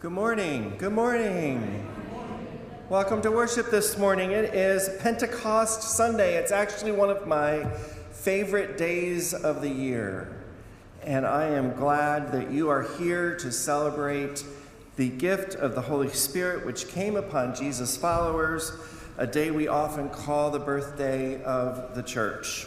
Good morning. Good morning. Welcome to worship this morning. It is Pentecost Sunday. It's actually one of my favorite days of the year. And I am glad that you are here to celebrate the gift of the Holy Spirit, which came upon Jesus' followers, a day we often call the birthday of the church.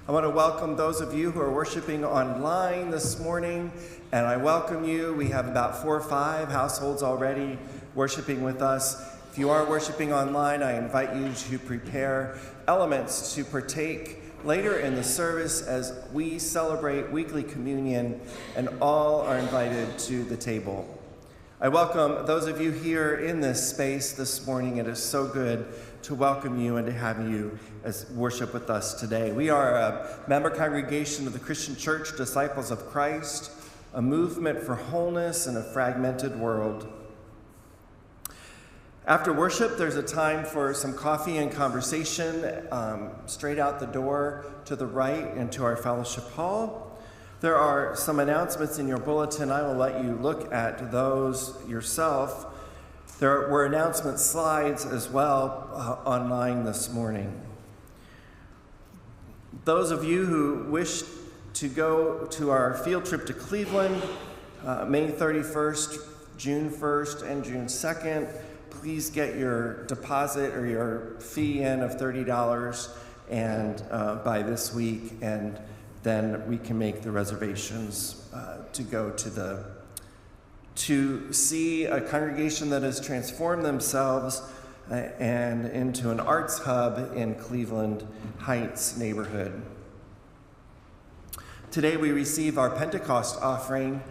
I want to welcome those of you who are worshiping online this morning, and I welcome you. We have about 4 or 5 households already worshiping with us. If you are worshiping online, I invite you to prepare elements to partake later in the service as we celebrate weekly communion, and all are invited to the table. I welcome those of you here in this space this morning. It is so good to welcome you and to have you as worship with us today. We are a member congregation of the Christian Church, Disciples of Christ, a movement for wholeness in a fragmented world. After worship, there's a time for some coffee and conversation straight out the door to the right into our fellowship hall. There are some announcements in your bulletin. I will let you look at those yourself. There were announcement slides as well online this morning. Those of you who wish to go to our field trip to Cleveland, May 31st, June 1st, and June 2nd, please get your deposit or your fee in of $30 and by this week, and then we can make the reservations to go to see a congregation that has transformed themselves and into an arts hub in Cleveland Heights neighborhood. Today we receive our Pentecost offering.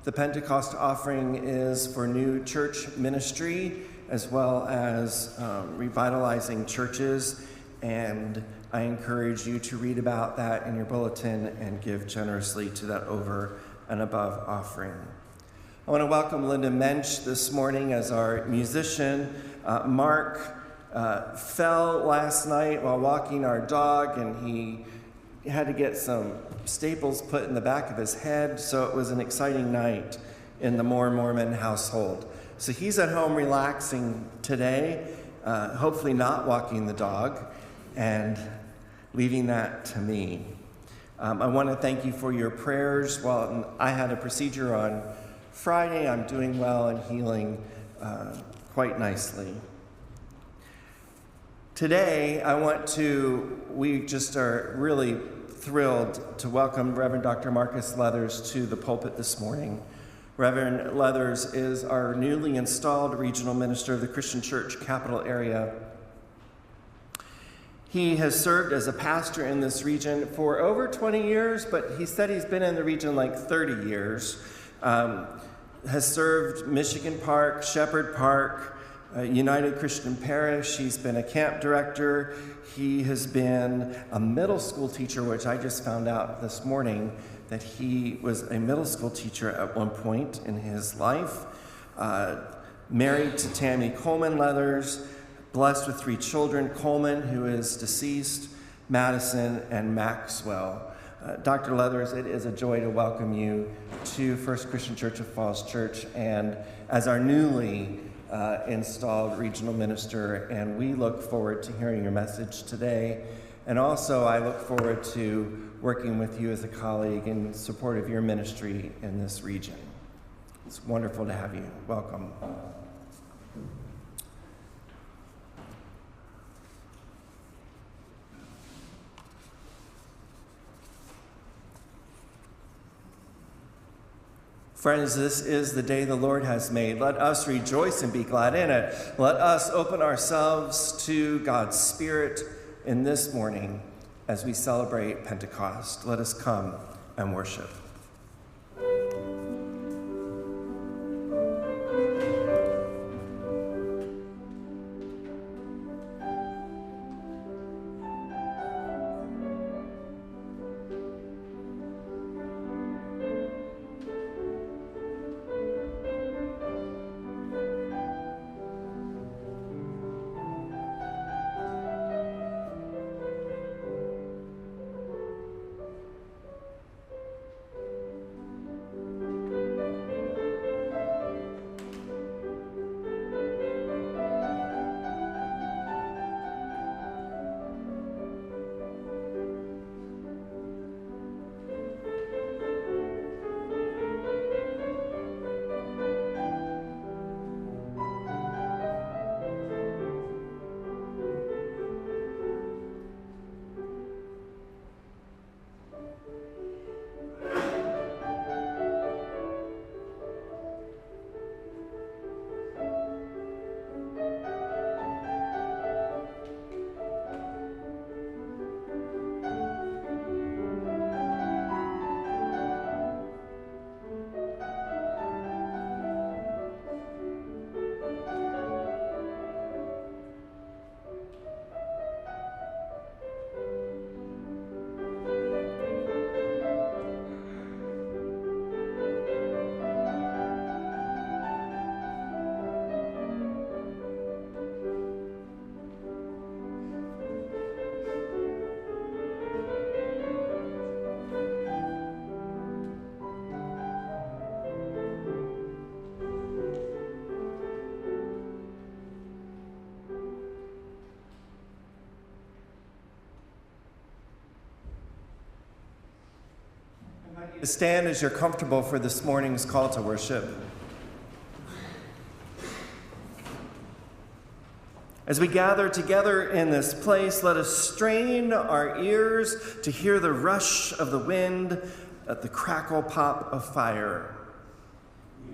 The Pentecost offering is for new church ministry as well as revitalizing churches, and I encourage you to read about that in your bulletin and give generously to that over and above offering. I want to welcome Linda Mensch this morning as our musician. Mark fell last night while walking our dog, and he had to get some staples put in the back of his head, so it was an exciting night in the Moore Mormon household. So he's at home relaxing today, hopefully not walking the dog, and leaving that to me. I want to thank you for your prayers. While I had a procedure on Friday, I'm doing well and healing quite nicely. Today, we just are really thrilled to welcome Reverend Dr. Marcus Leathers to the pulpit this morning. Reverend Leathers is our newly installed regional minister of the Christian Church Capital Area. He has served as a pastor in this region for over 20 years, but he said he's been in the region like 30 years. Has served Michigan Park, Shepherd Park, United Christian Parish. He's been a camp director. He has been a middle school teacher, which I just found out this morning that he was a middle school teacher at one point in his life. Married to Tammy Coleman Leathers, blessed with 3 children, Coleman, who is deceased, Madison, and Maxwell. Dr. Leathers, it is a joy to welcome you to First Christian Church of Falls Church and as our newly installed regional minister, and we look forward to hearing your message today. And also, I look forward to working with you as a colleague in support of your ministry in this region. It's wonderful to have you. Welcome. Friends, this is the day the Lord has made. Let us rejoice and be glad in it. Let us open ourselves to God's Spirit in this morning as we celebrate Pentecost. Let us come and worship. Stand as you're comfortable for this morning's call to worship. As we gather together in this place, let us strain our ears to hear the rush of the wind at the crackle pop of fire.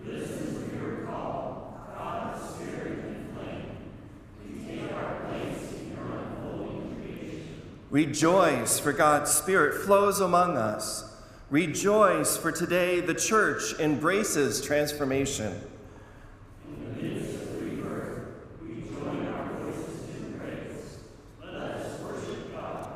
We listen to your call, God, Spirit, and flame. We take our place in your unfolding creation. Rejoice, for God's Spirit flows among us. Rejoice, for today the church embraces transformation. In the midst of rebirth, we join our voices in praise. Let us worship God.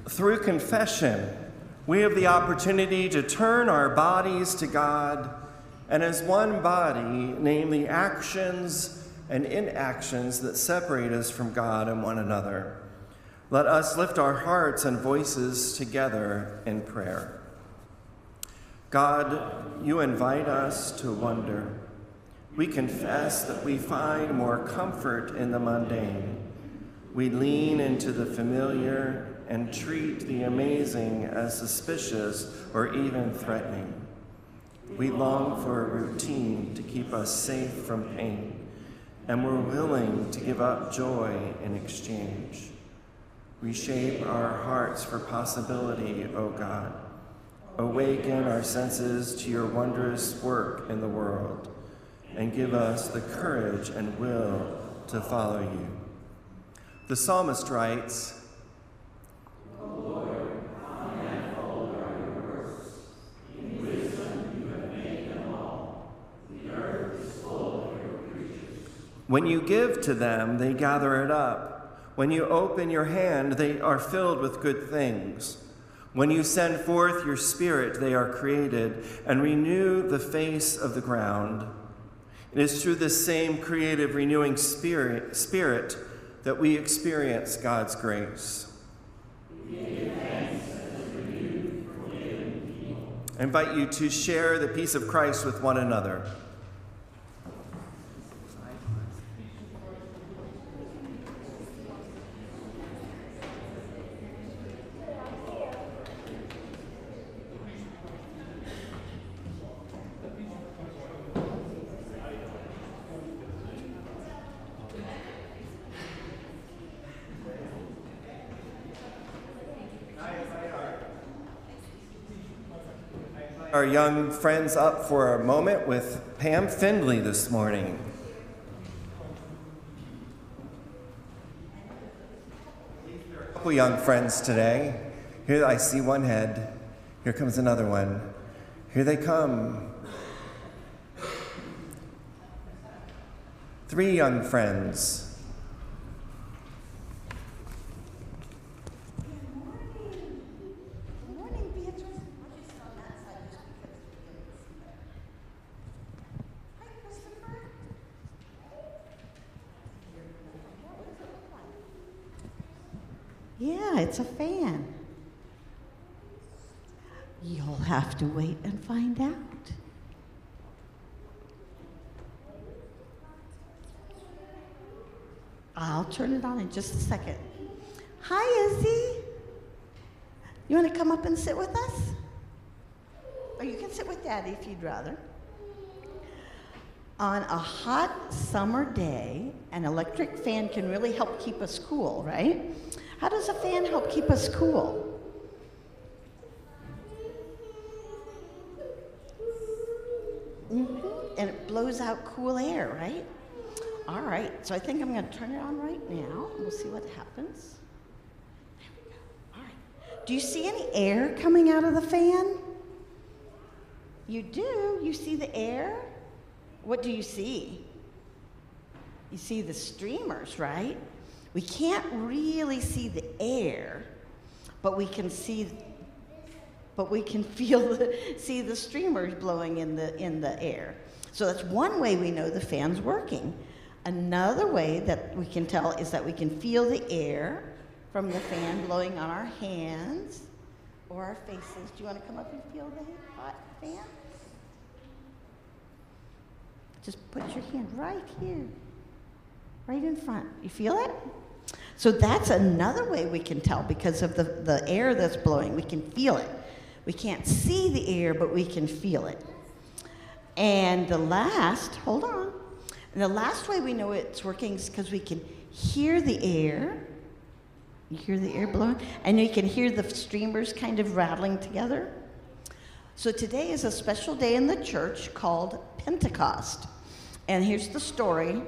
Through confession, we have the opportunity to turn our bodies to God and as one body name the actions and inactions that separate us from God and one another. Let us lift our hearts and voices together in prayer. God, you invite us to wonder. We confess that we find more comfort in the mundane. We lean into the familiar and treat the amazing as suspicious or even threatening. We long for a routine to keep us safe from pain, and we're willing to give up joy in exchange. Reshape our hearts for possibility, O God. Awaken our senses to your wondrous work in the world, and give us the courage and will to follow you. The psalmist writes, O Lord, how manifold are your works. In wisdom you have made them all. The earth is full of your creatures. When you give to them, they gather it up. When you open your hand, they are filled with good things. When you send forth your Spirit, they are created and renew the face of the ground. It is through this same creative, renewing spirit that we experience God's grace. I invite you to share the peace of Christ with one another. Our young friends up for a moment with Pam Findley this morning. A couple young friends today. Here I see one head. Here comes another one. Here they come. 3 young friends. Yeah, it's a fan. You'll have to wait and find out. I'll turn it on in just a second. Hi, Izzy. You want to come up and sit with us? Or you can sit with Daddy if you'd rather. On a hot summer day, an electric fan can really help keep us cool, right? How does a fan help keep us cool? And it blows out cool air, right? All right, so I think I'm going to turn it on right now. We'll see what happens. There we go. All right. Do you see any air coming out of the fan? You do? You see the air? What do you see? You see the streamers, right? We can't really see the air, but we can see, see the streamers blowing in the air. So that's one way we know the fan's working. Another way that we can tell is that we can feel the air from the fan blowing on our hands or our faces. Do you want to come up and feel the hot fan? Just put your hand right here, right in front. You feel it? So that's another way we can tell because of the air that's blowing. We can feel it. We can't see the air, but we can feel it. And the last way we know it's working is because we can hear the air. You hear the air blowing, and you can hear the streamers kind of rattling together. So today is a special day in the church called Pentecost. And here's the story.